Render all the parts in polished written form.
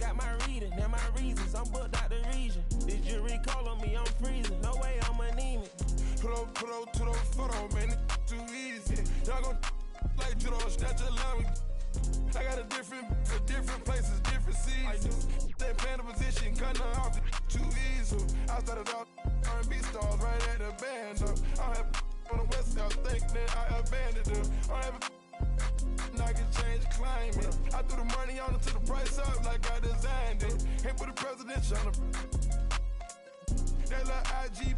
got my reading and my reasons. I'm booked out the region. This jury call on me, I'm freezing. No way I'm anemic. Put up to those photo, man. Too easy. Y'all gon' like judo, snatch a line. I got a different for different places, different seasons. That playing the position, cutting her off too easy. I started off R&B stars right at the band. I have on the west side, think that I abandoned them. I have I can change climate. I threw the money on it to the price up like I designed it. Ain't put the presidential on the that little IG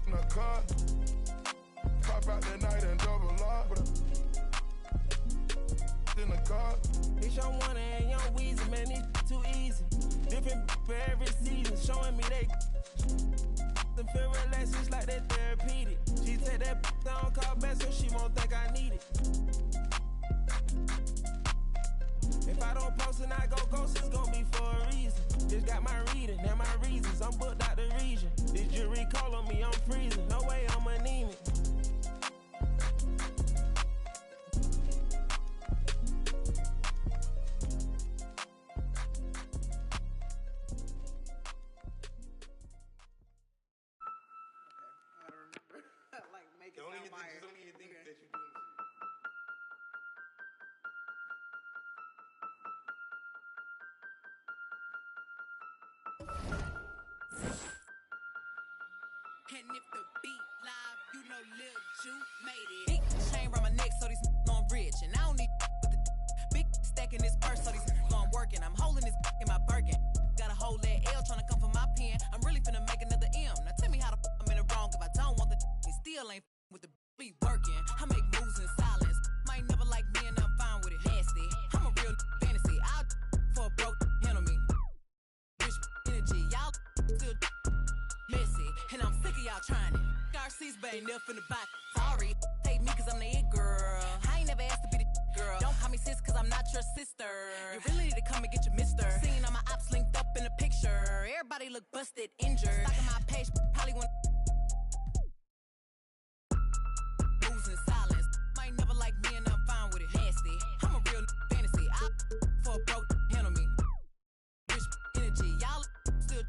in a car. Pop out that night and double lock. In the car. It's your one and young Weezy, man, it's too easy. Different for every season, showing me they them feel relaxed, it's like that therapeutic. She take that down, call back so she won't think I need it. If I don't post and I go ghost, it's gonna be for a reason. Just got my reading and my reasons, I'm booked out the region. This jury call on me, I'm freezing. No way I'm anemic. And if the beat live, you know Lil Ju made it. Big chain around my neck so these on rich. And I don't need with the big stack in this purse so these on working. I'm holding this in my Birkin. Got a whole leg L trying to come for my pen. I'm really finna make another M. Now tell me how the I'm in the wrong if I don't want the he still ain't with the be working. I make moves in silence. Might never like me and I'm fine with it. Nasty. I'm a real fantasy. I'll for a broke handle me. Rich energy. Y'all still messy. And I'm sick of y'all trying it. RC's but ain't never finna buy. Sorry, take me cause I'm the it girl. I ain't never asked to be the girl. Don't call me sis cause I'm not your sister. You really need to come and get your mister. Seeing all my ops linked up in the picture. Everybody look busted, injured. Stalking my page, probably want moves in silence. Might never like me and I'm fine with it. Nasty. I'm a real fantasy. I for a broke handle me. Rich energy. Y'all still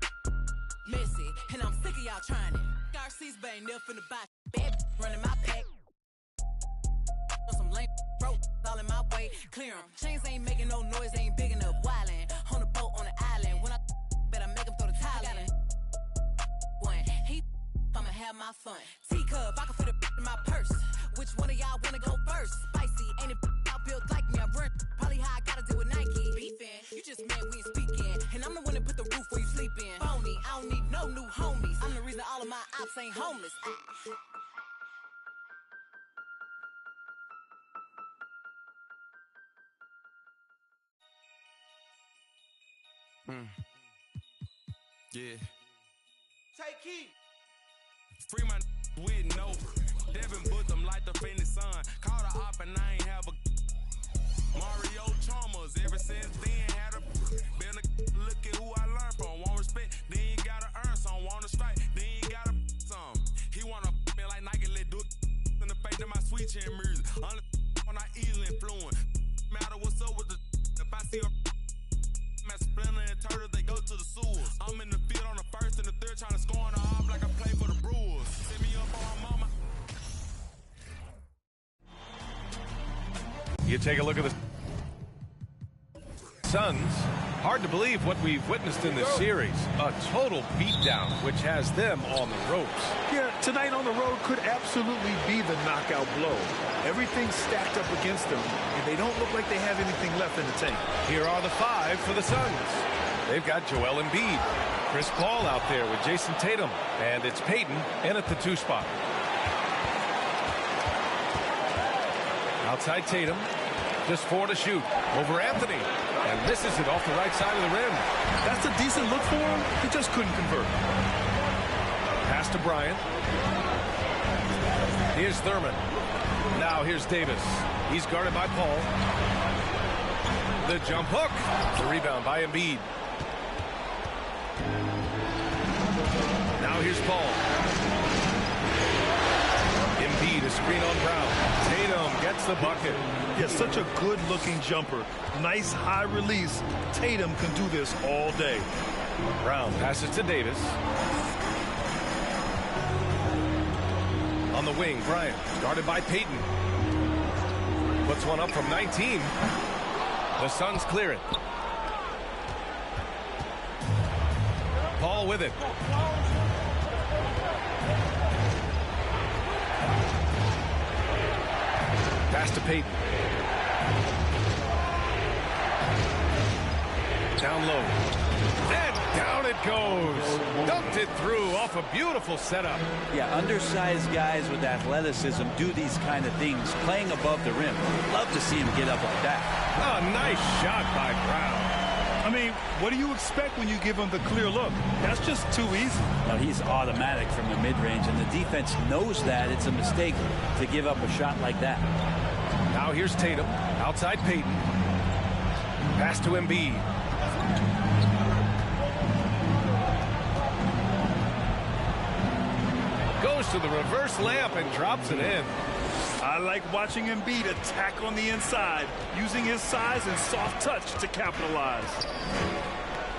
messy. And I'm sick of y'all trying it. RC's but ain't never finna buy. Bad running my pack. Some lame broke all in my way. Clear 'em. Chains ain't making no noise, ain't big enough. Wildin' on the boat on the island. When I better make him throw the tile in. One, I'ma have my fun. Teacup, I can fit a in my purse. Which one of y'all wanna go first? Spicy, ain't it out built like me? I run probably how I gotta deal with Nike. Beefin', you just mad we ain't speaking. And I'm the one that put the roof where you sleep in. Phony, I don't need no new homies. I'm the reason all of my ops ain't homeless. Yeah. Take heat. Free my with no. Devin booked them like the Phoenix Sun. Called a op and I ain't have a Mario Chalmers. Ever since then had a been a look at who I learned from. Want respect, then you gotta earn some. Want to strike, then you gotta some. He wanna me like Nike, let do in the face of my sweet chin music. On I easily influence. Matter what's up with the if I see a Splinter and Turtle, they go to the sewers. I'm in the field on the first and the third, trying to score on the off like I play for the Brewers. Set me up on my mama. You take a look at the Suns. Hard to believe what we've witnessed in this series. A total beatdown, which has them on the ropes. Yeah, tonight on the road could absolutely be the knockout blow. Everything's stacked up against them, and they don't look like they have anything left in the tank. Here are the five for the Suns. They've got Joel Embiid, Chris Paul out there with Jason Tatum, and it's Peyton in at the 2 spot. Outside Tatum, just 4 to shoot. Over Anthony, and misses it off the right side of the rim. That's a decent look for him. He just couldn't convert. Pass to Bryant. Here's Thurman. Now here's Davis. He's guarded by Paul. The jump hook. The rebound by Embiid. Now here's Paul. Embiid, a screen on Brown. Tatum gets the bucket. Yeah, such a good-looking jumper. Nice high release. Tatum can do this all day. Brown passes to Davis. On the wing, Bryant, guarded by Payton. Puts one up from 19. The Suns clear it. Paul with it. Pass to Payton. Down low. And down it goes. Dunked it through off a beautiful setup. Yeah, undersized guys with athleticism do these kind of things, playing above the rim. Love to see him get up like that. A nice shot by Brown. I mean, what do you expect when you give him the clear look? That's just too easy. Now, he's automatic from the mid-range, and the defense knows that it's a mistake to give up a shot like that. Now here's Tatum, outside Payton. Pass to Embiid. Goes to the reverse layup and drops it in. I like watching Embiid attack on the inside, using his size and soft touch to capitalize.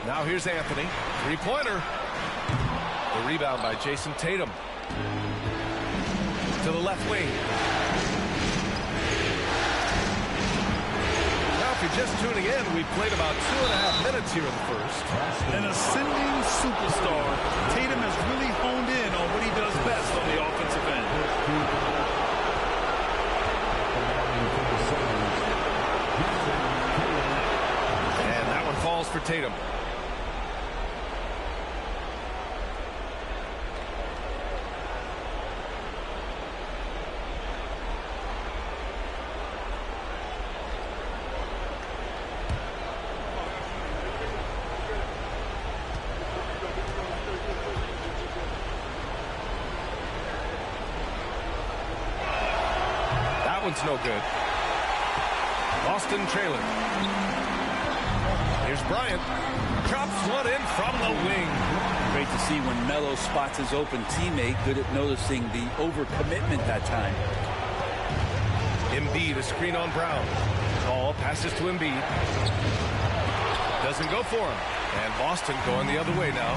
Now here's Anthony. Three-pointer. The rebound by Jason Tatum. To the left wing. Now, if you're just tuning in, we've played about 2.5 minutes here in the first. An ascending superstar, Tatum has really honed in on what he does best on the offensive end. And that one falls for Tatum. No good. Boston trailing. Here's Bryant. Drops one in from the wing. Great to see when Melo spots his open teammate. Good at noticing the overcommitment that time. Embiid, a screen on Brown. Ball passes to Embiid. Doesn't go for him. And Boston going the other way now.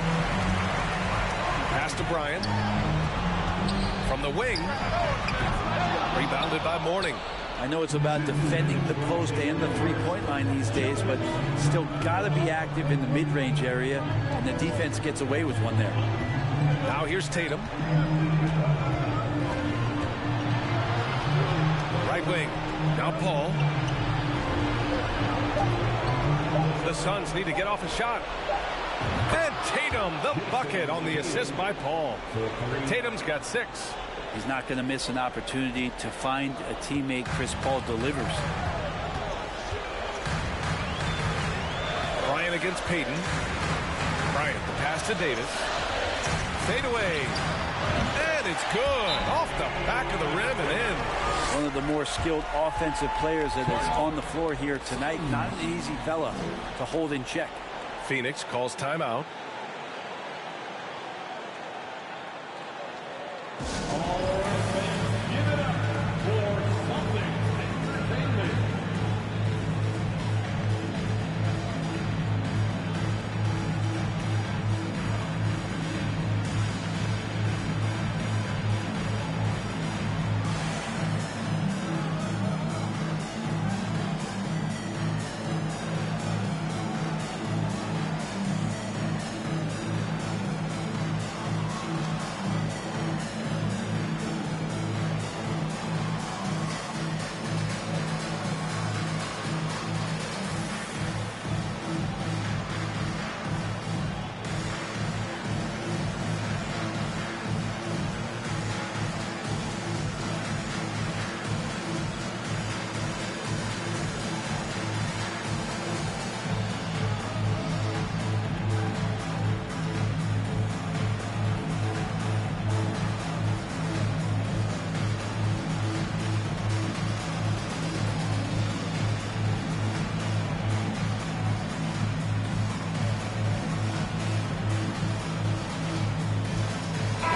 Pass to Bryant. From the wing. Rebounded by Mourning. I know it's about defending the post and the three-point line these days, but still got to be active in the mid-range area, and the defense gets away with one there. Now here's Tatum. Right wing. Now Paul. The Suns need to get off a shot. And Tatum, the bucket on the assist by Paul. Tatum's got 6. He's not going to miss an opportunity to find a teammate. Chris Paul delivers. Bryant against Payton. Bryant, the pass to Davis. Fade away. And it's good. Off the back of the rim and in. One of the more skilled offensive players that is on the floor here tonight. Not an easy fella to hold in check. Phoenix calls timeout.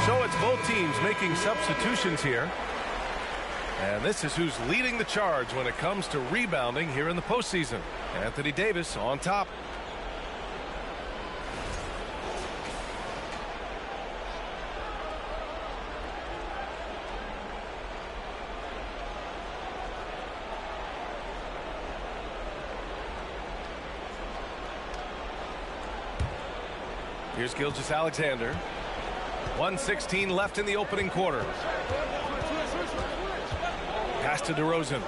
So it's both teams making substitutions here. And this is who's leading the charge when it comes to rebounding here in the postseason. Anthony Davis on top. Here's Gilgeous-Alexander. 1:16 left in the opening quarter. Pass to DeRozan.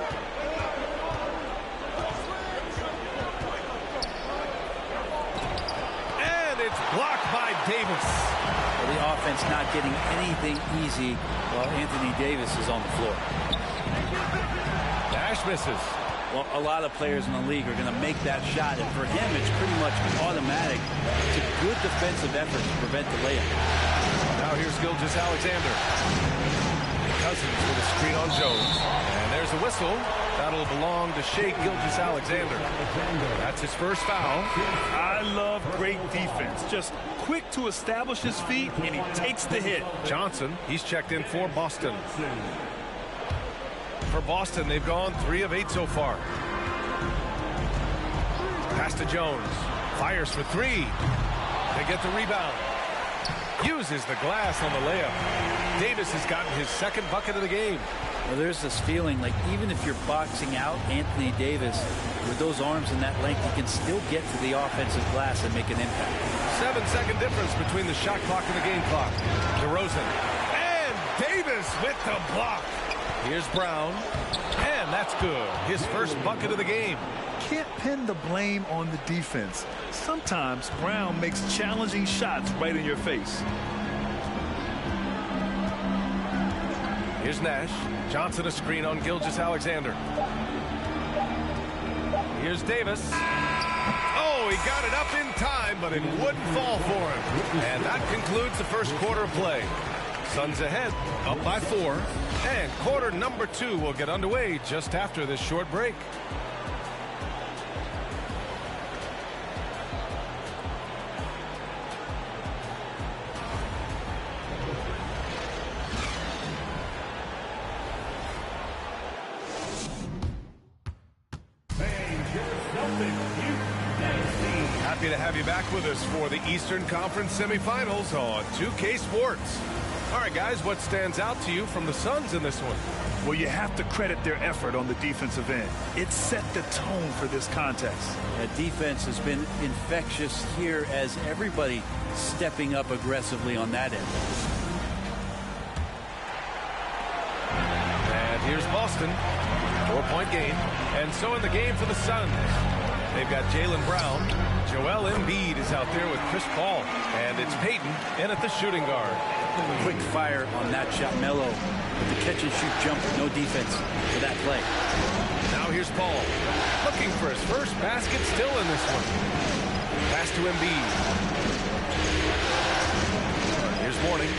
And it's blocked by Davis. Well, the offense not getting anything easy while Anthony Davis is on the floor. Nash misses. Well, a lot of players in the league are going to make that shot, and for him, it's pretty much automatic. It's a good defensive effort to prevent the layup. Now here's Gilgeous-Alexander. Cousins with a screen on Jones. And there's a whistle. That'll belong to Shai Gilgeous-Alexander. That's his first foul. I love great defense. Just quick to establish his feet, and he takes the hit. Johnson, he's checked in for Boston. For Boston, they've gone 3 of 8 so far. Pass to Jones. Fires for 3. They get the rebound. Uses the glass on the layup. Davis has gotten his second bucket of the game. Well, there's this feeling like even if you're boxing out Anthony Davis with those arms and that length, he can still get to the offensive glass and make an impact. 7-second difference between the shot clock and the game clock. DeRozan. And Davis with the block. Here's Brown, and that's good. His first bucket of the game. Can't pin the blame on the defense. Sometimes Brown makes challenging shots right in your face. Here's Nash. Johnson a screen on Gilgeous-Alexander. Here's Davis. Oh, he got it up in time, but it wouldn't fall for him. And that concludes the first quarter of play. Suns ahead, up by 4. And quarter number 2 will get underway just after this short break. Happy to have you back with us for the Eastern Conference semifinals on 2K Sports. All right, guys, what stands out to you from the Suns in this one? Well, you have to credit their effort on the defensive end. It set the tone for this contest. That defense has been infectious here as everybody stepping up aggressively on that end. And here's Boston. 4-point game. And so in the game for the Suns, they've got Jaylen Brown. Joel Embiid is out there with Chris Paul. And it's Payton in at the shooting guard. Quick fire on that shot. Melo with the catch-and-shoot jumper. No defense for that play. Now here's Paul. Looking for his first basket still in this one. Pass to Embiid. Here's Mourning.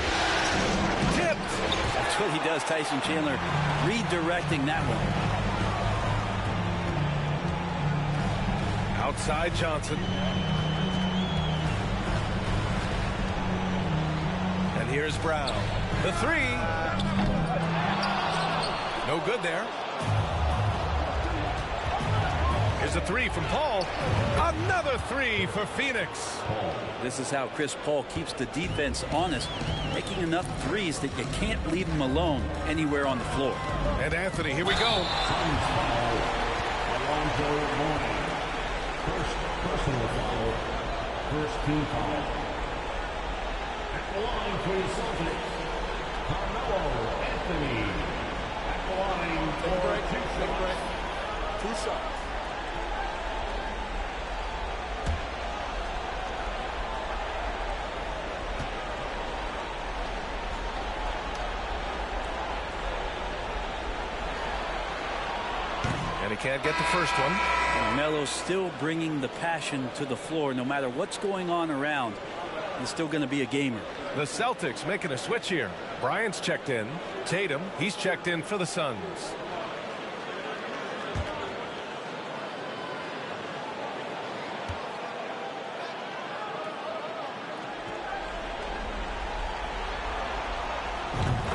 Tipped. That's what he does, Tyson Chandler, redirecting that one. Outside Johnson. And here's Brown. The 3. No good there. Here's a 3 from Paul. Another 3 for Phoenix. This is how Chris Paul keeps the defense honest, making enough threes that you can't leave him alone anywhere on the floor. And Anthony, here we go. First personal foul, first team foul. At the line for the Celtics, Carmelo Anthony. At the line for 2 shots. And he can't get the first one. And Melo's still bringing the passion to the floor. No matter what's going on around, he's still going to be a gamer. The Celtics making a switch here. Bryant's checked in. Tatum, he's checked in for the Suns.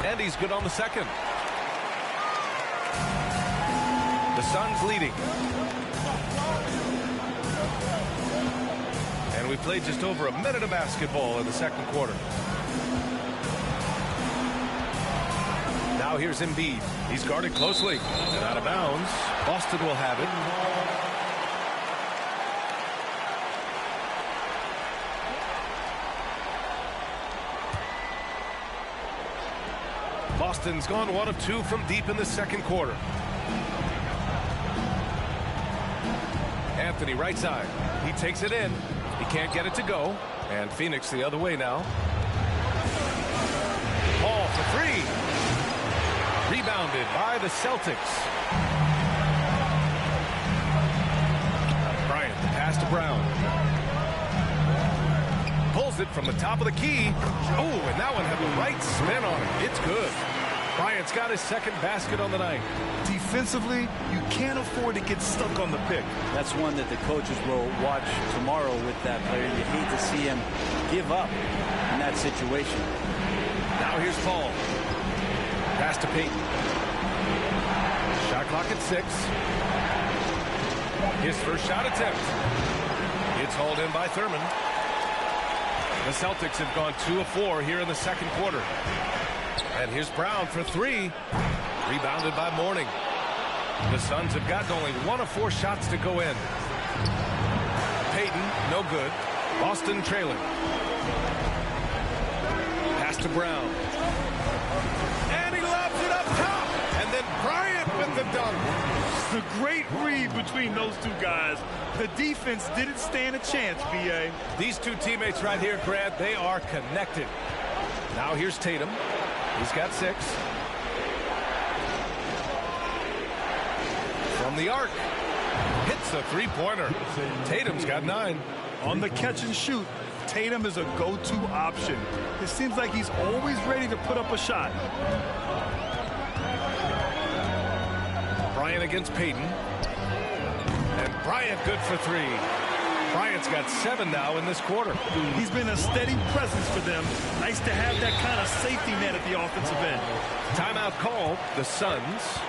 And he's good on the second. Suns leading. And we played just over a minute of basketball in the second quarter. Now here's Embiid. He's guarded closely and out of bounds. Boston will have it. Boston's gone 1 of 2 from deep in the second quarter. Anthony right side. He takes it in. He can't get it to go. And Phoenix the other way now. Paul for 3. Rebounded by the Celtics. Bryant, the pass to Brown. Pulls it from the top of the key. Oh, and that one had the right spin on it. It's good. Bryant's got his second basket on the night. Defensively, you can't afford to get stuck on the pick. That's one that the coaches will watch tomorrow with that player. You hate to see him give up in that situation. Now here's Paul. Pass to Payton. Shot clock at 6. His first shot attempt. It's hauled in by Thurman. The Celtics have gone 2 of 4 here in the second quarter. And here's Brown for 3. Rebounded by Mourning. The Suns have gotten only 1 of 4 shots to go in. Payton, no good. Boston trailing. Pass to Brown. And he lobs it up top. And then Bryant with the dunk. The great read between those two guys. The defense didn't stand a chance, B.A. These two teammates right here, Grant, they are connected. Now here's Tatum. He's got 6. From the arc. Hits a 3-pointer. Tatum's got 9. On the catch and shoot, Tatum is a go-to option. It seems like he's always ready to put up a shot. Bryant against Payton. And Bryant good for 3. Bryant's got 7 now in this quarter. He's been a steady presence for them. Nice to have that kind of safety net at the offensive end. Timeout called. The Suns.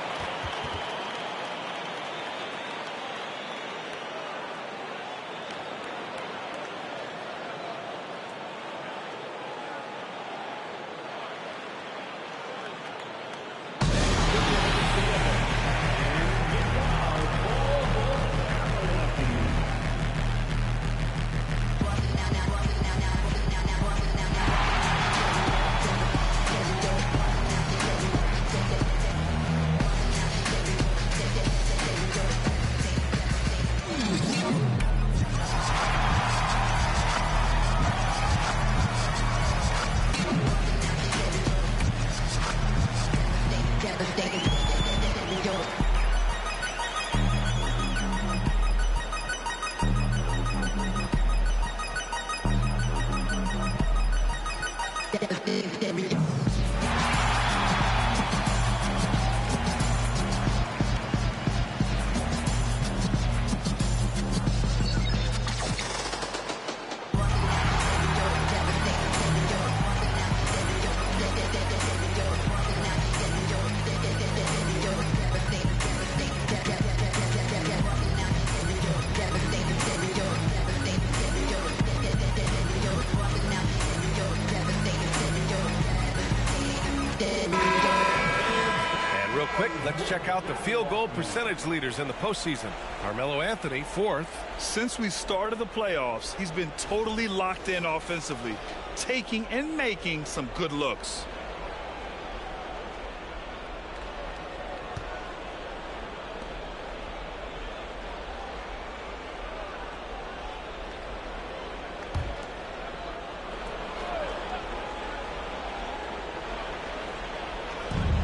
Let's check out the field goal percentage leaders in the postseason. Carmelo Anthony, 4th. Since we started the playoffs, he's been totally locked in offensively, taking and making some good looks.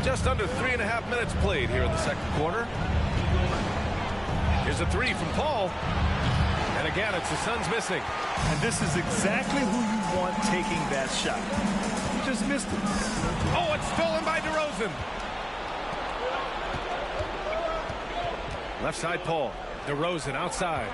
Just under 3.5 minutes played here in the second quarter. Here's a 3 from Paul. And again, it's the Suns missing. And this is exactly who you want taking that shot. He just missed it. Oh, it's stolen by DeRozan. Left side, Paul. DeRozan outside.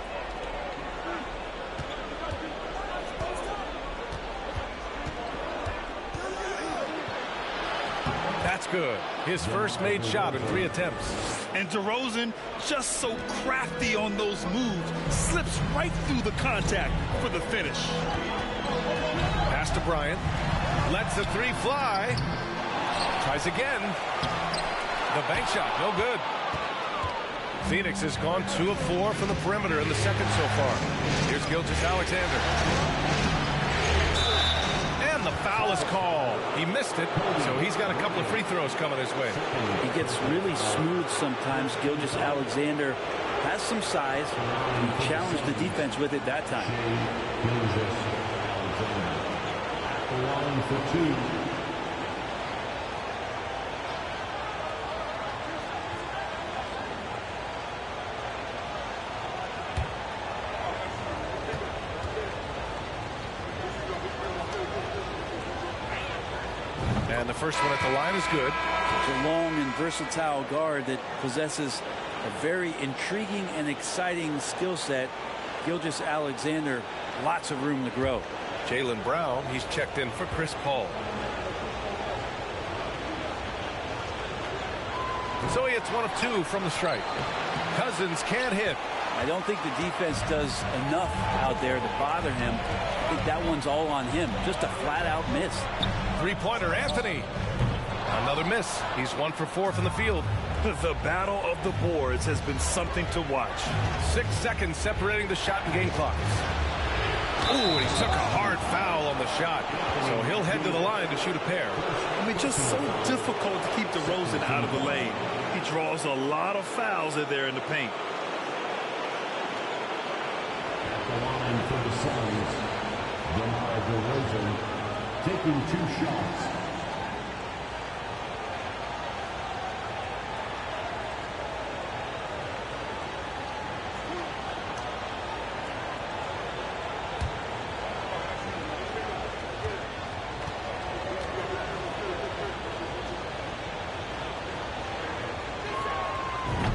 That's good. His first made shot in 3 attempts. And DeRozan, just so crafty on those moves, slips right through the contact for the finish. Pass to Bryant. Lets the 3 fly. Tries again. The bank shot, no good. Phoenix has gone 2 of 4 from the perimeter in the second so far. Here's Gilgeous-Alexander. And the foul is called. He missed it, so he's got a couple of free throws coming his way. He gets really smooth sometimes. Gilgeous-Alexander has some size. He challenged the defense with it that time. Gilgeous-Alexander at the line for 2. And the first one at the line is good. Such a long and versatile guard that possesses a very intriguing and exciting skill set. Gilgeous-Alexander, lots of room to grow. Jaylen Brown, he's checked in for Chris Paul. So he hits 1 of 2 from the strike. Cousins can't hit. I don't think the defense does enough out there to bother him. I think that one's all on him. Just a flat-out miss. 3-pointer, Anthony. Another miss. He's 1 for 4 from the field. The battle of the boards has been something to watch. 6 seconds separating the shot and game clocks. Ooh, and he took a hard foul on the shot. So he'll head to the line to shoot a pair. I mean, just so difficult to keep DeRozan out of the lane. He draws a lot of fouls in there in the paint. At the line for the Suns, DeMar DeRozan taking 2 shots.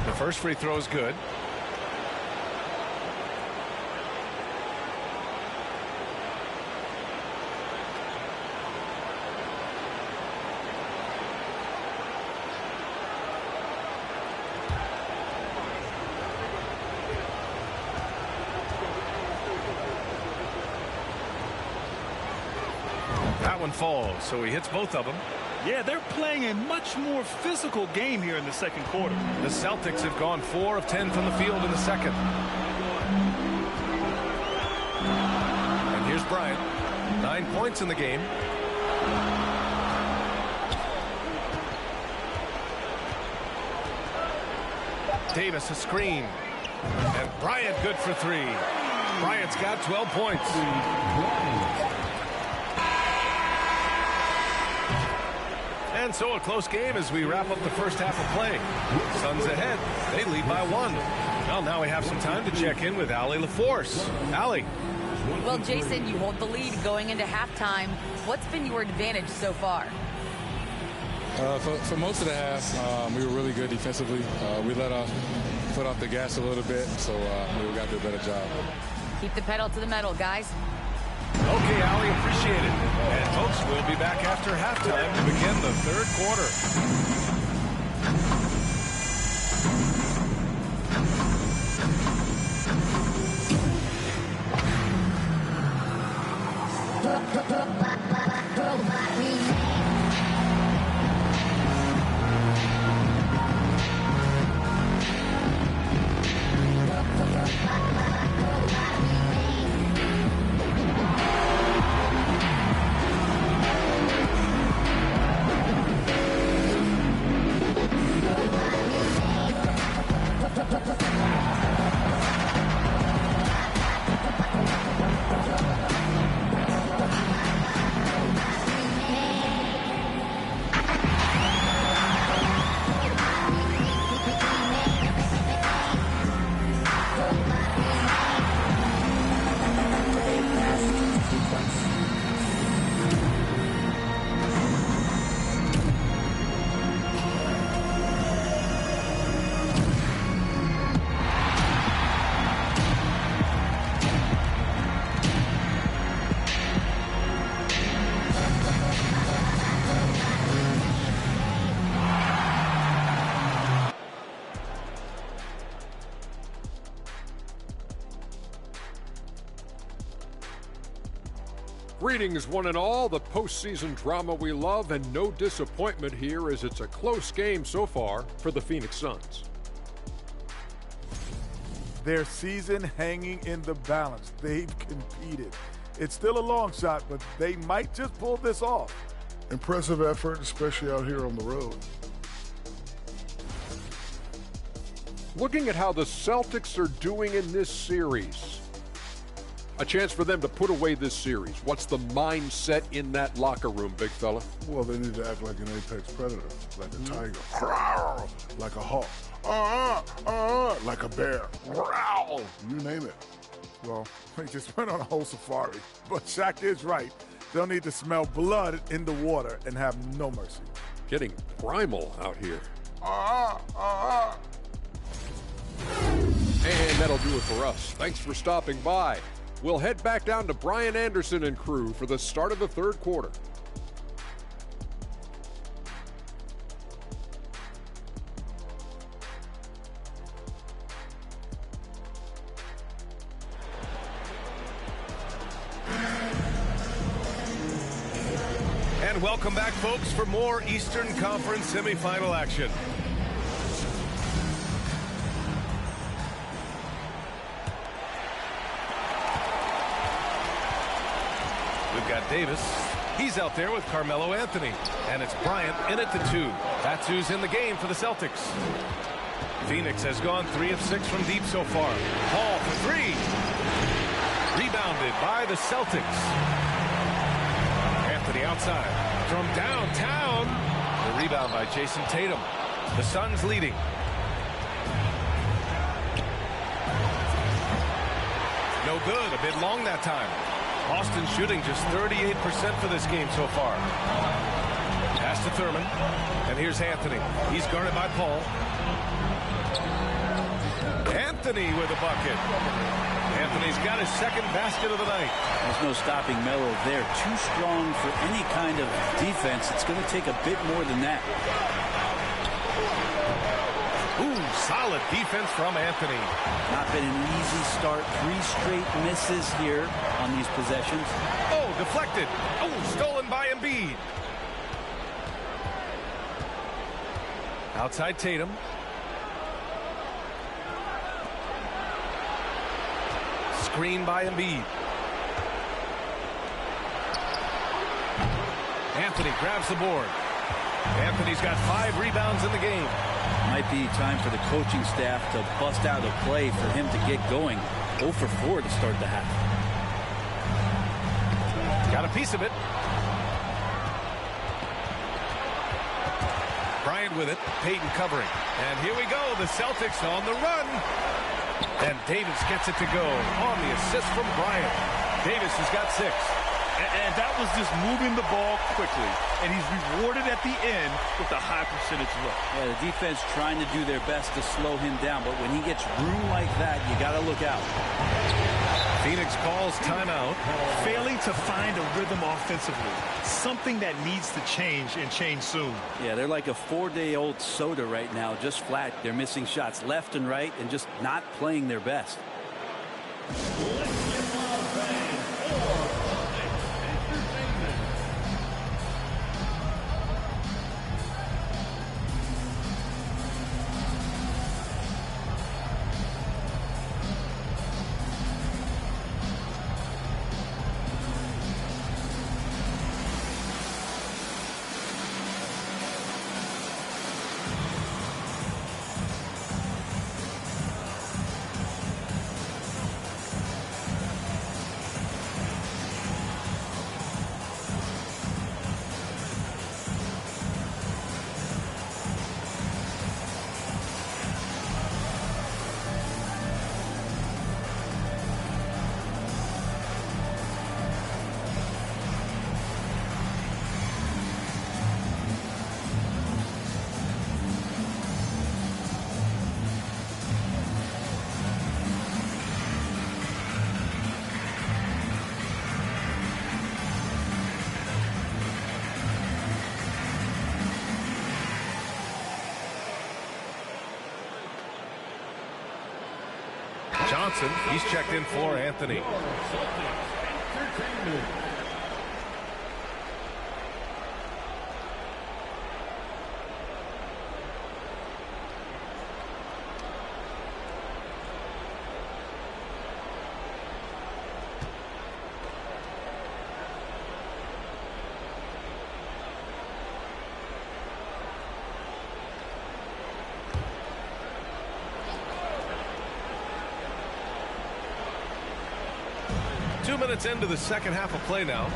The first free throw is good. That one falls, so he hits both of them. Yeah, they're playing a much more physical game here in the second quarter. The Celtics have gone 4 of 10 from the field in the second. And here's Bryant. 9 points in the game. Davis a screen. And Bryant good for 3. Bryant's got 12 points. And so a close game as we wrap up the first half of play. Suns ahead. They lead by 1. Well, now we have some time to check in with Allie LaForce. Allie. Well, Jason, you hold the lead going into halftime. What's been your advantage so far? For most of the half, we were really good defensively. We let our foot off the gas a little bit, so we got to do a better job. Keep the pedal to the metal, guys. Okay, Allie, appreciate it. And folks, we'll be back after halftime to begin the third quarter. Greetings, one and all. The postseason drama we love, and no disappointment here as it's a close game so far for the Phoenix Suns. Their season hanging in the balance. They've competed. It's still a long shot, but they might just pull this off. Impressive effort, especially out here on the road. Looking at how the Celtics are doing in this series, a chance for them to put away this series. What's the mindset in that locker room, big fella? Well, they need to act like an apex predator, like a tiger, like a hawk, like a bear, you name it. Well, we just went on a whole safari. But Shaq is right. They'll need to smell blood in the water and have no mercy. Getting primal out here. And that'll do it for us. Thanks for stopping by. We'll head back down to Brian Anderson and crew for the start of the third quarter. And welcome back, folks, for more Eastern Conference semifinal action. We've got Davis. He's out there with Carmelo Anthony. And it's Bryant in at the 2. That's who's in the game for the Celtics. Phoenix has gone 3 of 6 from deep so far. Hall for 3. Rebounded by the Celtics. Anthony outside from downtown. The rebound by Jason Tatum. The Suns leading. No good. A bit long that time. Boston shooting just 38% for this game so far. Pass to Thurman. And here's Anthony. He's guarded by Paul. Anthony with a bucket. Anthony's got his second basket of the night. There's no stopping Melo there. Too strong for any kind of defense. It's going to take a bit more than that. Ooh, solid defense from Anthony. Not been an easy start. 3 straight misses here on these possessions. Oh, deflected. Oh, stolen by Embiid. Outside Tatum. Screen by Embiid. Anthony grabs the board. Anthony's got 5 rebounds in the game. Might be time for the coaching staff to bust out a play for him to get going. 0 for 4 to start the half. Got a piece of it. Bryant with it. Payton covering. And here we go. The Celtics on the run. And Davis gets it to go on the assist from Bryant. Davis has got 6. And that was just moving the ball quickly. And he's rewarded at the end with a high percentage look. Yeah, the defense trying to do their best to slow him down. But when he gets room like that, you got to look out. Phoenix calls timeout. Failing to find a rhythm offensively. Something that needs to change and change soon. Yeah, they're like a 4-day-old soda right now, just flat. They're missing shots left and right and just not playing their best. Johnson, he's checked in for Anthony. 2 minutes into the second half of play now.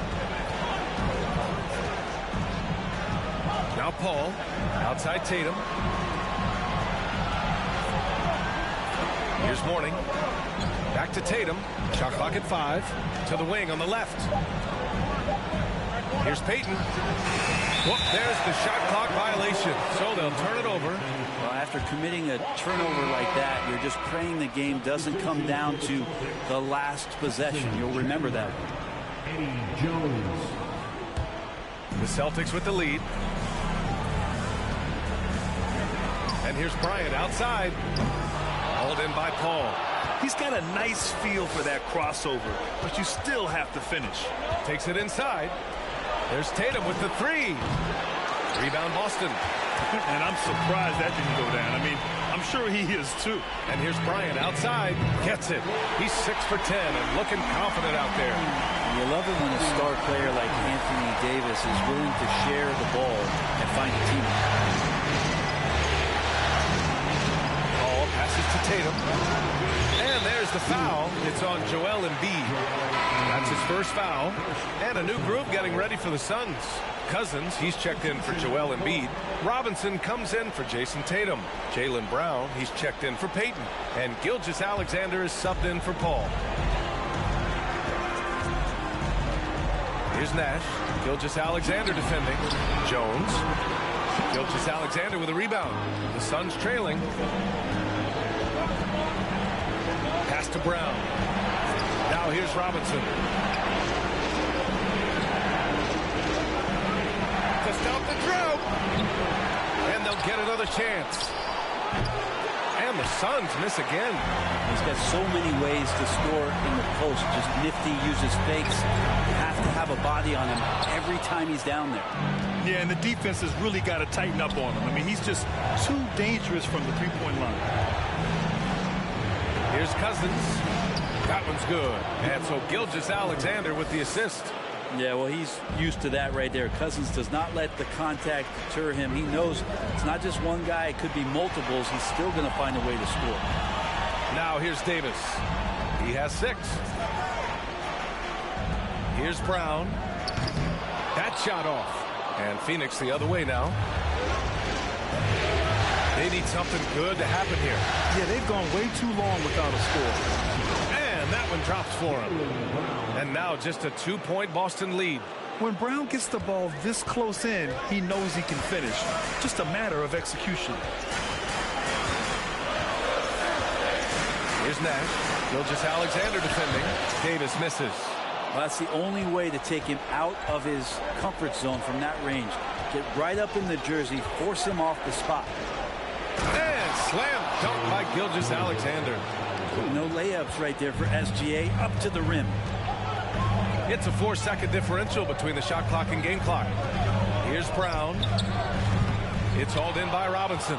Now Paul, outside Tatum. Here's Mourning. Back to Tatum. Shot clock at 5. To the wing on the left. Here's Payton. Whoop, there's the shot clock violation. So they'll turn it over. Well, after committing a turnover like that, you're just praying the game doesn't come down to the last possession. You'll remember that one. Eddie Jones. The Celtics with the lead. And here's Bryant outside. Hauled in by Paul. He's got a nice feel for that crossover, but you still have to finish. Takes it inside. There's Tatum with the 3. Rebound Boston. And I'm surprised that didn't go down. I mean, I'm sure he is too. And here's Bryant outside. Gets it. He's 6 for 10 and looking confident out there. You love it when a star player like Anthony Davis is willing to share the ball and find a teammate. Ball passes to Tatum. And there's the foul. It's on Joel Embiid. That's his first foul. And a new group getting ready for the Suns. Cousins, he's checked in for Joel Embiid. Robinson comes in for Jason Tatum. Jaylen Brown, he's checked in for Payton. And Gilgeous-Alexander is subbed in for Paul. Here's Nash. Gilgeous-Alexander defending. Jones. Gilgeous-Alexander with a rebound. The Suns trailing. Pass to Brown. Now here's Robinson. To stop the drought. And they'll get another chance. And the Suns miss again. He's got so many ways to score in the post. Just nifty, uses fakes. You have to have a body on him every time he's down there. Yeah, and the defense has really got to tighten up on him. I mean, he's just too dangerous from the three-point line. Here's Cousins. That one's good. And so Gilgeous-Alexander with the assist. Yeah, well, he's used to that right there. Cousins does not let the contact deter him. He knows it's not just one guy. It could be multiples. He's still going to find a way to score. Now here's Davis. He has 6. Here's Brown. That shot off. And Phoenix the other way now. They need something good to happen here. Yeah, they've gone way too long without a score. And that one drops for him. And now just a 2-point Boston lead. When Brown gets the ball this close in, he knows he can finish. Just a matter of execution. Here's Nash. Gilgeous-Alexander defending. Davis misses. Well, that's the only way to take him out of his comfort zone from that range. Get right up in the jersey, force him off the spot. And slam dunk by Gilgeous-Alexander. No layups right there for SGA up to the rim. It's a 4-second differential between the shot clock and game clock. Here's Brown. It's hauled in by Robinson.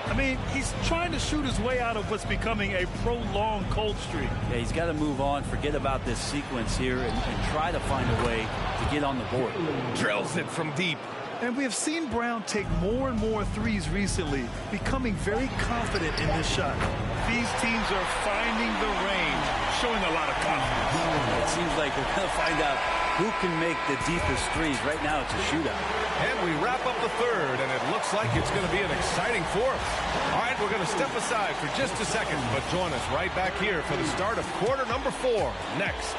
I mean, he's trying to shoot his way out of what's becoming a prolonged cold streak. Yeah, he's got to move on, forget about this sequence here, and try to find a way to get on the board. Drills it from deep. And we have seen Brown take more and more threes recently, becoming very confident in this shot. These teams are finding the range, showing a lot of confidence. It seems like we're going to find out who can make the deepest threes. Right now, it's a shootout. And we wrap up the third, and it looks like it's going to be an exciting fourth. All right, we're going to step aside for just a second, but join us right back here for the start of quarter number 4 next.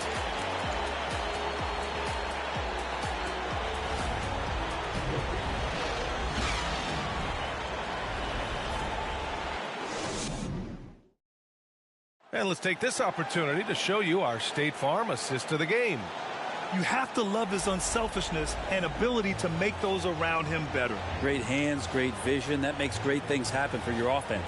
And let's take this opportunity to show you our State Farm assist of the game. You have to love his unselfishness and ability to make those around him better. Great hands, great vision. That makes great things happen for your offense.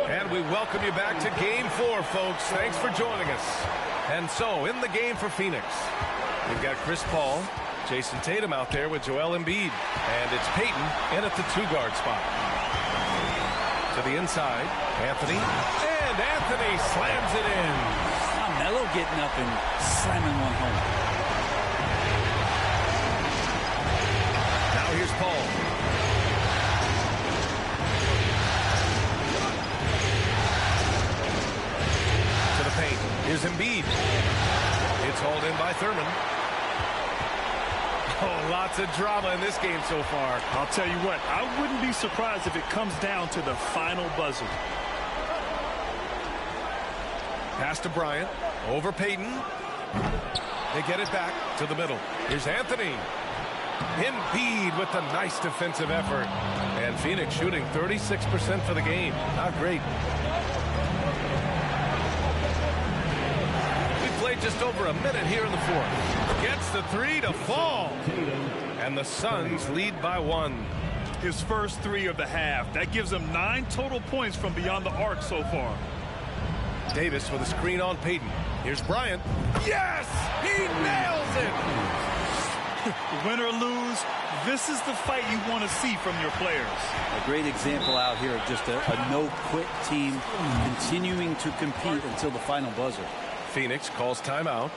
And we welcome you back to Game 4, folks. Thanks for joining us. And so, in the game for Phoenix, we've got Chris Paul, Jason Tatum out there with Joel Embiid. And it's Payton in at the 2-guard spot. To the inside, Anthony. And Anthony slams it in. Melo getting up and slamming one home. Thurman. Oh, lots of drama in this game so far. I'll tell you what, I wouldn't be surprised if it comes down to the final buzzer. Pass to Bryant. Over Payton. They get it back to the middle. Here's Anthony. Embiid with a nice defensive effort. And Phoenix shooting 36% for the game. Not great. We played just over a minute here in the fourth. Gets the three to fall. And the Suns lead by 1. His first 3 of the half. That gives him 9 total points from beyond the arc so far. Davis with a screen on Payton. Here's Bryant. Yes! He nails it! Win or lose, this is the fight you want to see from your players. A great example out here of just a no-quit team continuing to compete until the final buzzer. Phoenix calls timeout.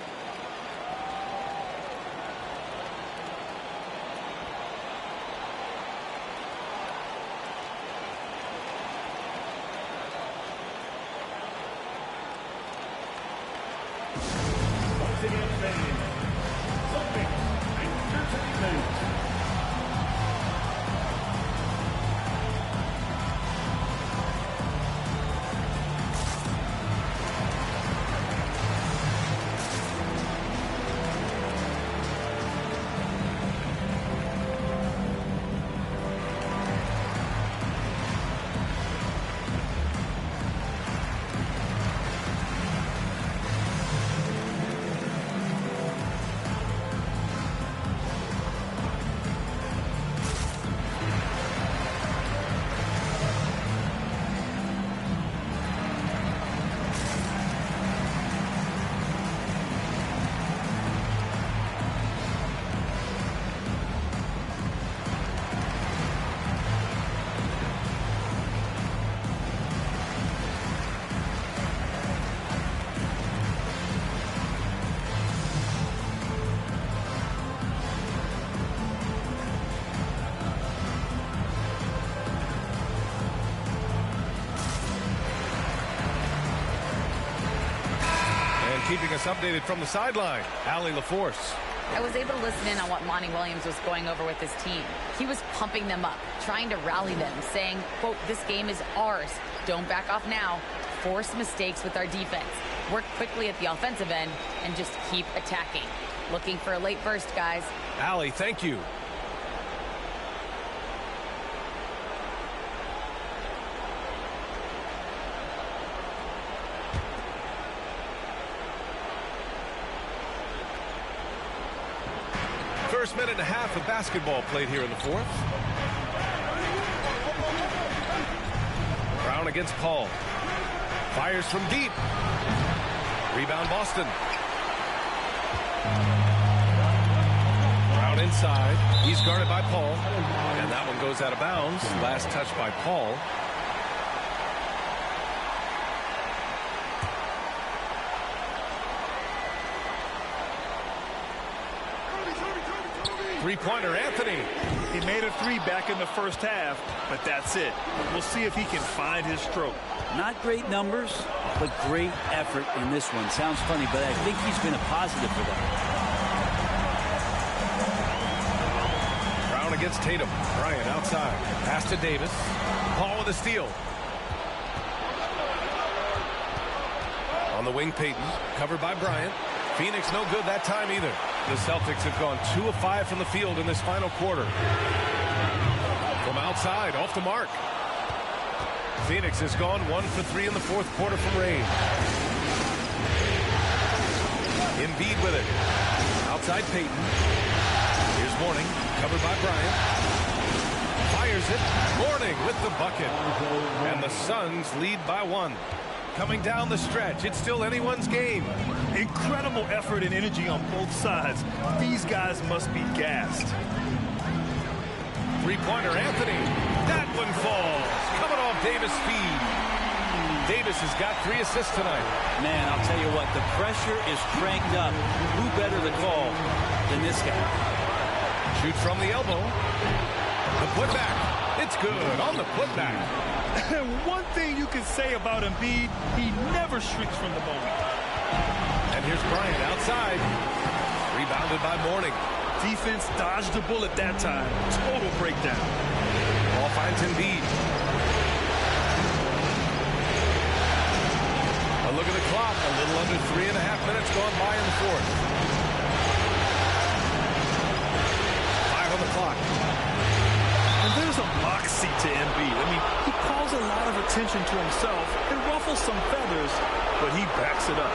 Keeping us updated from the sideline, Allie LaForce. I was able to listen in on what Monty Williams was going over with his team. He was pumping them up, trying to rally them, saying, quote, "This game is ours. Don't back off now. Force mistakes with our defense. Work quickly at the offensive end and just keep attacking. Looking for a late burst, guys." Allie, thank you. First minute and a half of basketball played here in the fourth. Brown against Paul. Fires from deep. Rebound Boston. Brown inside. He's guarded by Paul. And that one goes out of bounds. Last touch by Paul. Three-pointer, Anthony. He made a 3 back in the first half, but that's it. We'll see if he can find his stroke. Not great numbers, but great effort in this one. Sounds funny, but I think he's been a positive for them. Brown against Tatum. Bryant outside. Pass to Davis. Paul with a steal. On the wing, Payton. Covered by Bryant. Phoenix no good that time either. The Celtics have gone 2 of 5 from the field in this final quarter. From outside, off the mark. Phoenix has gone 1 for 3 in the fourth quarter from range. Embiid with it. Outside Payton. Here's Mourning, covered by Bryant. Fires it. Mourning with the bucket. And the Suns lead by 1. Coming down the stretch, it's still anyone's game. Incredible effort and energy on both sides. These guys must be gassed. Three-pointer, Anthony. That one falls. Coming off Davis' feed. Davis has got 3 assists tonight. Man, I'll tell you what, the pressure is cranked up. Who better to call than this guy? Shoots from the elbow. The putback. It's good on the putback. One thing you can say about Embiid, he never shrinks from the moment. And here's Bryant outside. rebounded by Mourning. Defense dodged the bullet that time. Total breakdown. Ball finds Embiid. A look at the clock. A little under 3.5 minutes gone by in the fourth. 5 on the clock. And there's a moxie to Embiid. I mean, he calls a lot of attention to himself and ruffles some feathers, but he backs it up.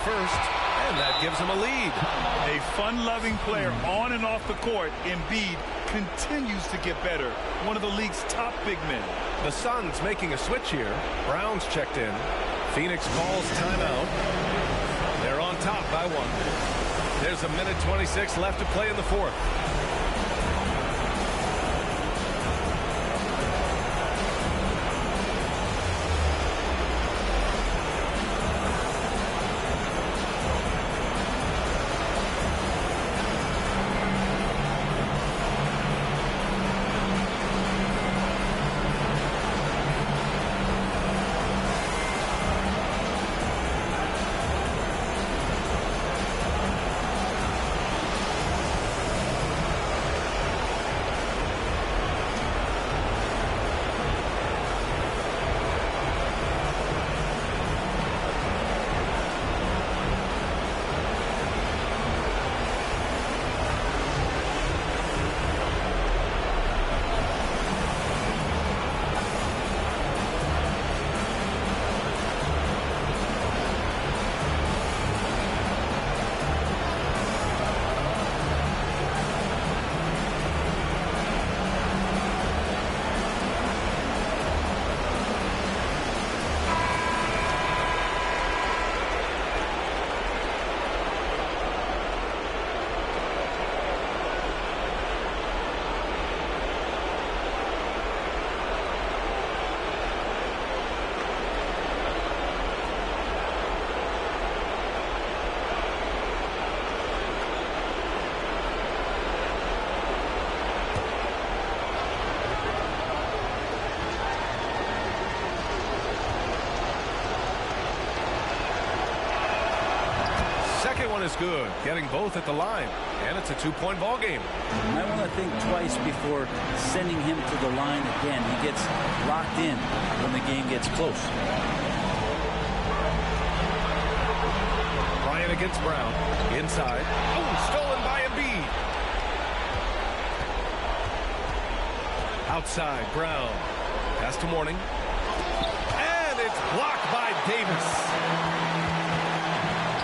First, and that gives him a lead. A fun-loving player on and off the court, Embiid continues to get better. One of the league's top big men. The Suns making a switch here. Brown's checked in. Phoenix calls timeout. They're on top by 1. There's a minute 26 left to play in the fourth. One is good, getting both at the line, and it's a 2-point ball game. You might want to think twice before sending him to the line again. He gets locked in when the game gets close. Bryant against Brown, inside. Oh, stolen by Embiid. Outside, Brown. Pass to Mourning. And it's blocked by Davis.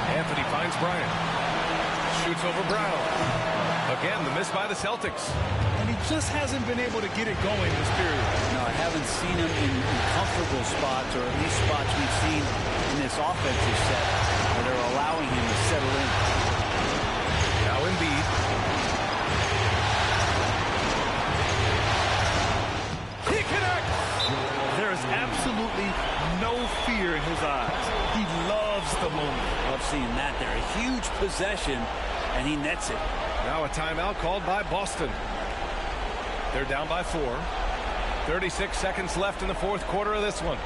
Anthony finds Bryant. Shoots over Brown. Again, the miss by the Celtics. And he just hasn't been able to get it going this period. No, I haven't seen him in comfortable spots, or at least spots we've seen in this offensive set where they're allowing him to settle in. Now Embiid. He connects! There is absolutely no fear in his eyes. He loves the moment. Love seeing that there. A huge possession, and he nets it. Now a timeout called by Boston. They're down by 4. 36 seconds left in the fourth quarter of this one.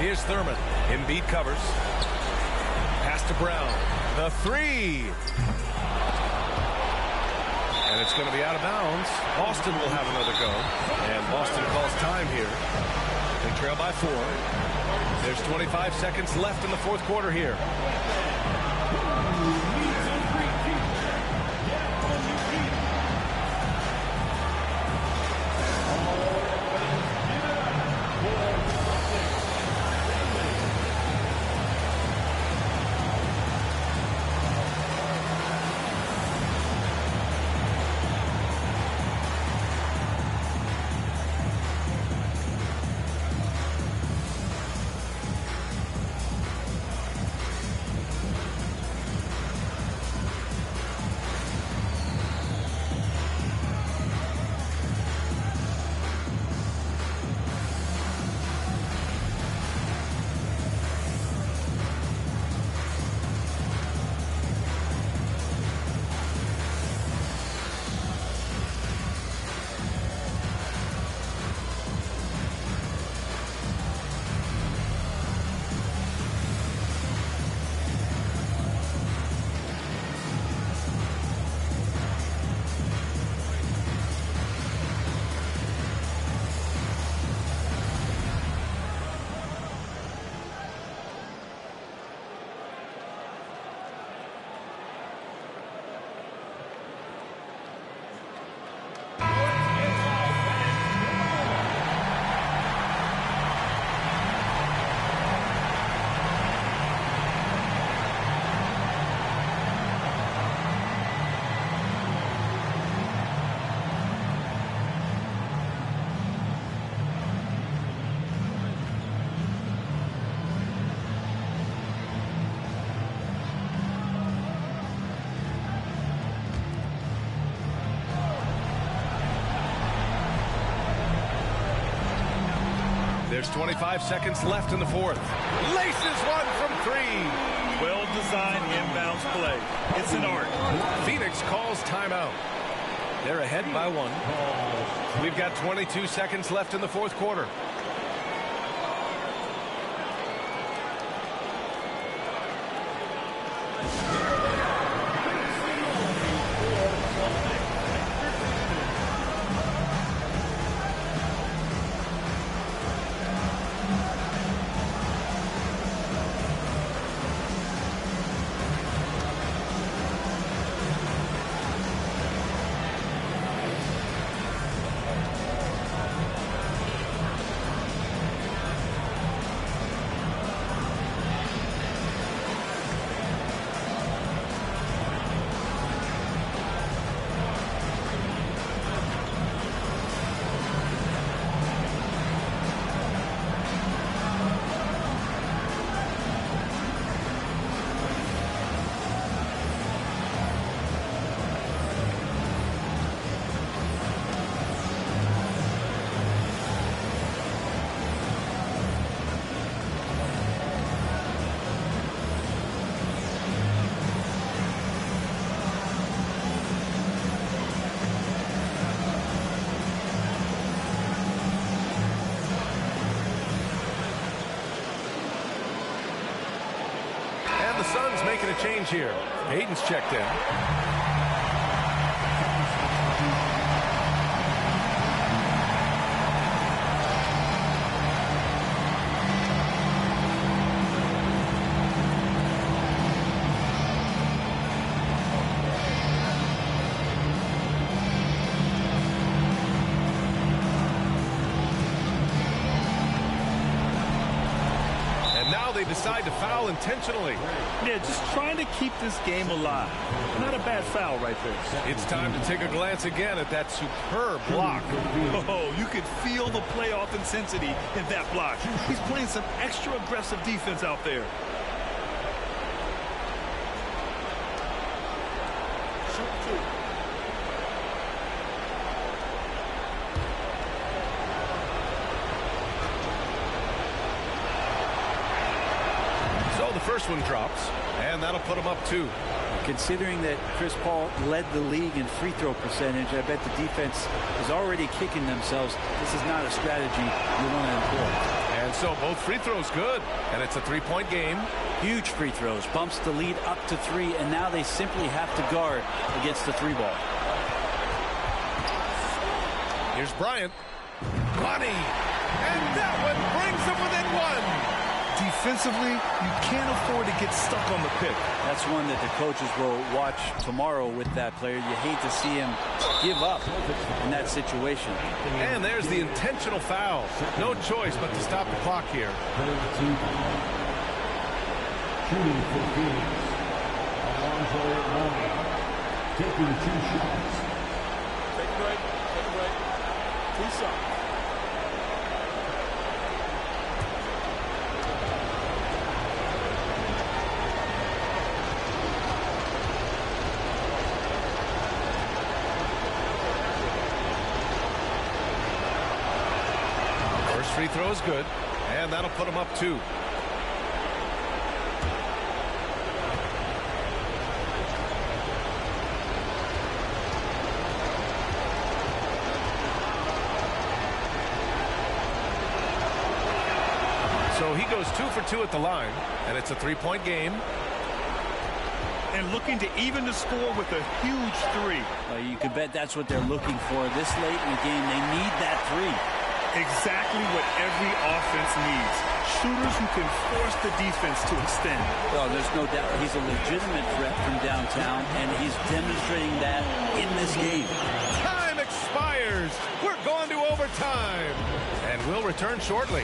Here's Thurman. Embiid covers. Pass to Brown. The three. And it's going to be out of bounds. Boston will have another go. And Boston calls time here. They trail by 4. There's 25 seconds left in the fourth quarter here. There's 25 seconds left in the fourth. Laces one from 3. Well-designed inbounds play. It's an art. Phoenix calls timeout. They're ahead by 1. We've got 22 seconds left in the fourth quarter. Suns making a change here. Hayden's checked in. They decide to foul intentionally. Yeah, just trying to keep this game alive. Not a bad foul right there. It's time to take a glance again at that superb block. Oh, you could feel the playoff intensity in that block. He's playing some extra aggressive defense out there. First one drops, and that'll put him up 2. Considering that Chris Paul led the league in free throw percentage, I bet the defense is already kicking themselves. This is not a strategy you want to employ. And so. Both free throws good. And it's a three-point game. Huge free throws. Bumps the lead up to 3, and now they simply have to guard against the 3-ball. Here's Bryant. Money. And that one brings them within 1. Defensively, you can't afford to get stuck on the pick. That's one that the coaches will watch tomorrow with that player. You hate to see him give up in that situation. And there's the intentional foul. No choice but to stop the clock here. Shooting for Phoenix, Alonzo Mourning, taking 2 shots. Take a break. 2 shots. First free throw is good, and that'll put him up 2. So he goes 2 for 2 at the line, and it's a 3-point game. And looking to even the score with a huge 3. You can bet that's what they're looking for this late in the game. They need that 3. Exactly what every offense needs. Shooters who can force the defense to extend. Well, there's no doubt he's a legitimate threat from downtown, and he's demonstrating that in this game. Time expires. We're going to overtime. And we'll return shortly.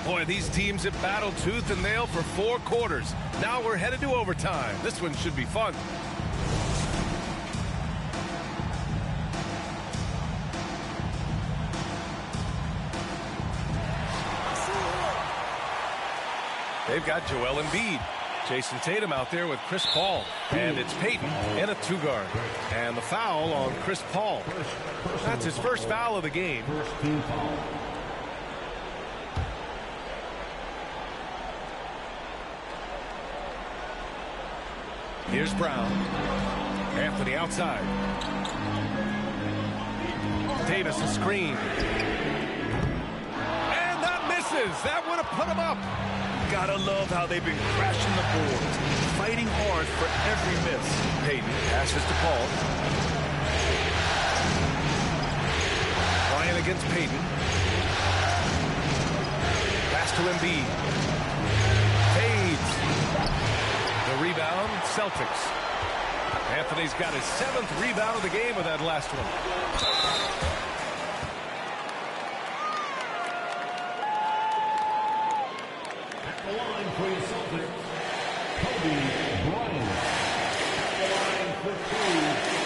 Boy, these teams have battled tooth and nail for 4 quarters. Now we're headed to overtime. This one should be fun. They've got Joel Embiid. Jason Tatum out there with Chris Paul. And it's Peyton in a 2-guard. And the foul on Chris Paul. That's his first foul of the game. First team foul. Here's Brown. Anthony outside. Davis a screen. And that misses. That would have put him up. Gotta love how they've been crashing the boards, fighting hard for every miss. Peyton passes to Paul. Bryant against Peyton. Pass to Embiid. Fades. The rebound, Celtics. Anthony's got his 7th rebound of the game with that last one. At the line for the Celtics, Kobe Bryant. At the line for 3.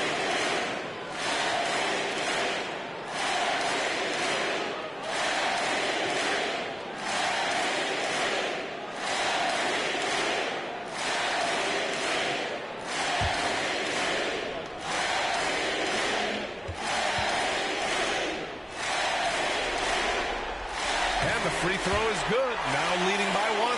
And the free throw is good. Now leading by 1.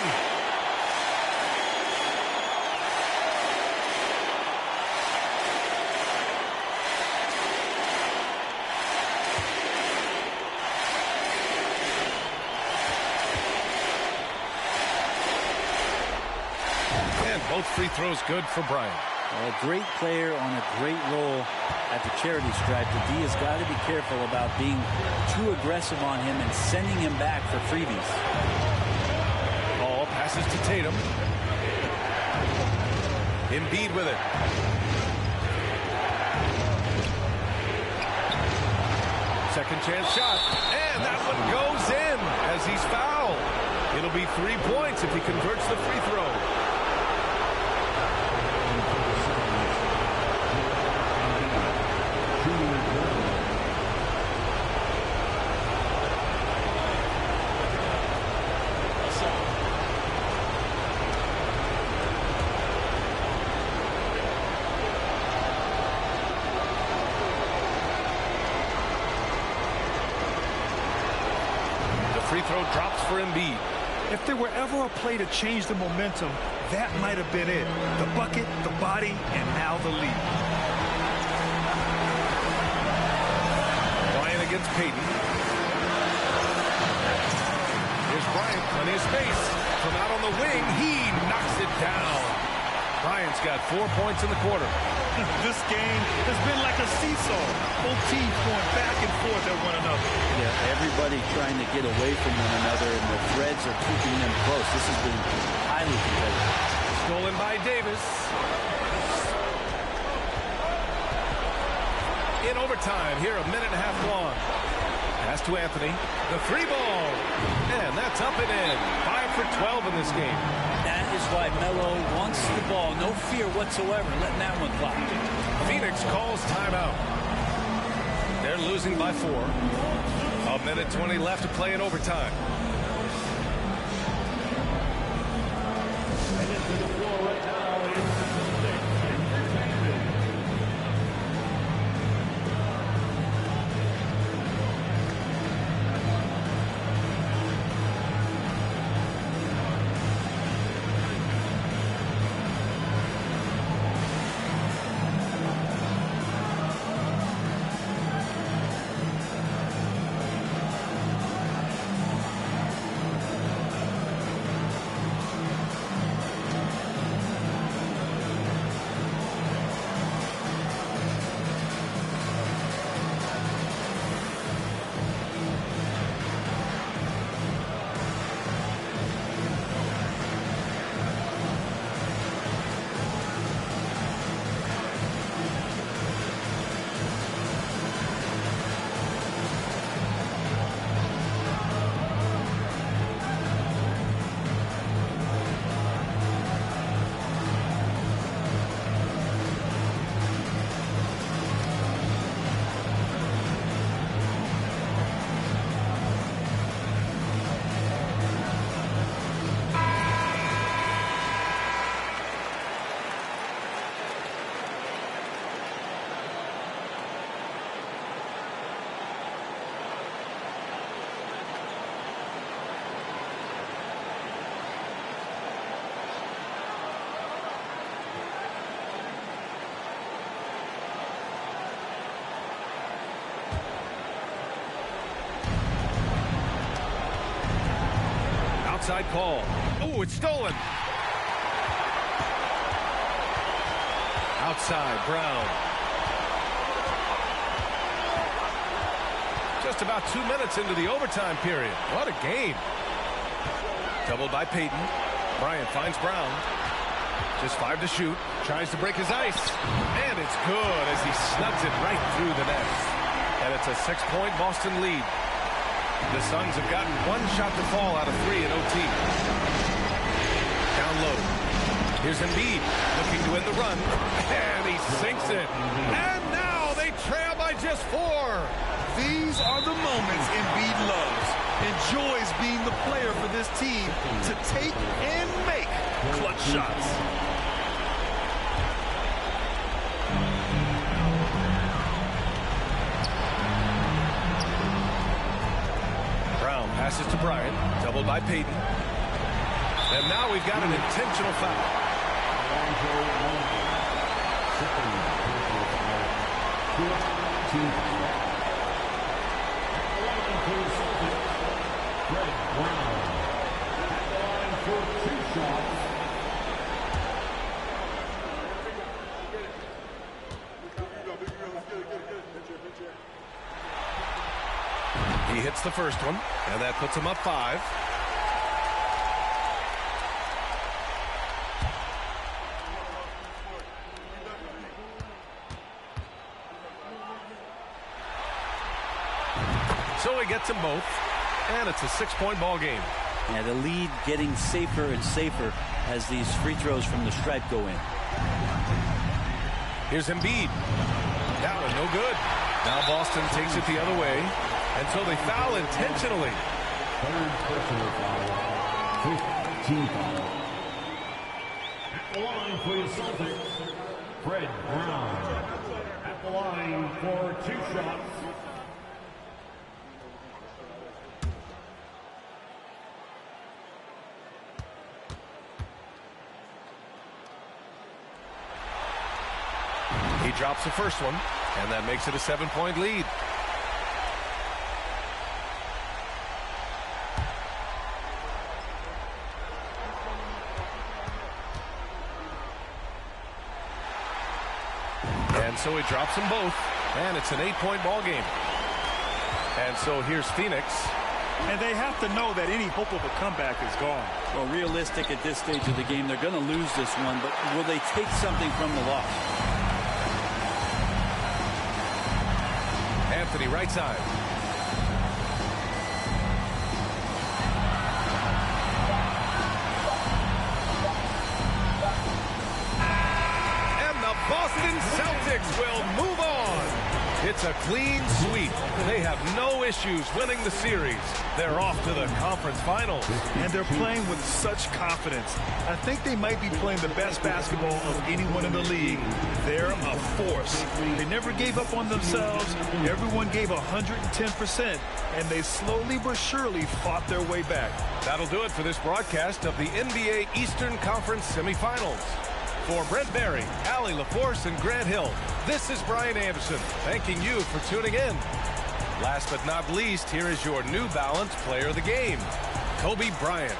And both free throws good for Bryant. A great player on a great role at the charity stripe. The D has got to be careful about being too aggressive on him and sending him back for freebies. Ball passes to Tatum. Embiid with it. Second chance shot. And that one goes in as he's fouled. It'll be 3 points if he converts the free throw. throw drops for Embiid. If there were ever a play to change the momentum, that might have been it. The bucket, the body, and now the lead. Bryant against Payton. Here's Bryant, plenty of space. From out on the wing, he knocks it down. Bryant's got 4 points in the quarter. This game has been like a seesaw. Both teams going back and forth at one another. Yeah, everybody trying to get away from one another, and the threads are keeping them close. This has been highly competitive. Stolen by Davis. In overtime, here a minute and a half gone. Pass to Anthony. The three ball. And that's up and in. 5 for 12 in this game. That is why Melo wants the ball. No fear whatsoever letting that one fly. Phoenix calls timeout. They're losing by 4. A minute 20 left to play in overtime. Outside call. Oh, it's stolen. Outside, Brown. Just about 2 minutes into the overtime period. What a game. Doubled by Payton. Bryant finds Brown. Just 5 to shoot. Tries to break his ice. And it's good as he snugs it right through the net. And it's a 6-point Boston lead. The Suns have gotten 1 shot to fall out of 3 in OT. Down low. Here's Embiid looking to end the run. And he sinks it. And now they trail by just 4. These are the moments Embiid loves. Enjoys being the player for this team to take and make clutch shots. Passes to Bryant, doubled by Payton. And now we've got an intentional foul. He hits the first one, and that puts him up 5. So he gets them both, and it's a 6-point ball game. Yeah, the lead getting safer and safer as these free throws from the stripe go in. Here's Embiid. That one no good. Now Boston takes it the other way. And so they foul intentionally. Third personal foul. 15 foul. At the line for the Celtics, Fred Brown. At the line for 2 shots. drops the first one, and that makes it a 7-point lead. And so he drops them both, and it's an 8-point ball game. And so here's Phoenix. And they have to know that any hope of a comeback is gone. Well, realistic at this stage of the game, they're going to lose this one, but will they take something from the loss? Anthony, right side. And the Boston Celtics will move on. It's a clean sweep. They have no issues winning the series. They're off to the conference finals. And they're playing with such confidence. I think they might be playing the best basketball of anyone in the league. They're a force. They never gave up on themselves. Everyone gave 110%, and they slowly but surely fought their way back. That'll do it for this broadcast of the NBA Eastern Conference semifinals. For Brent Barry, Allie LaForce, and Grant Hill, this is Brian Anderson, thanking you for tuning in. Last but not least, here is your New Balance Player of the Game, Kobe Bryant.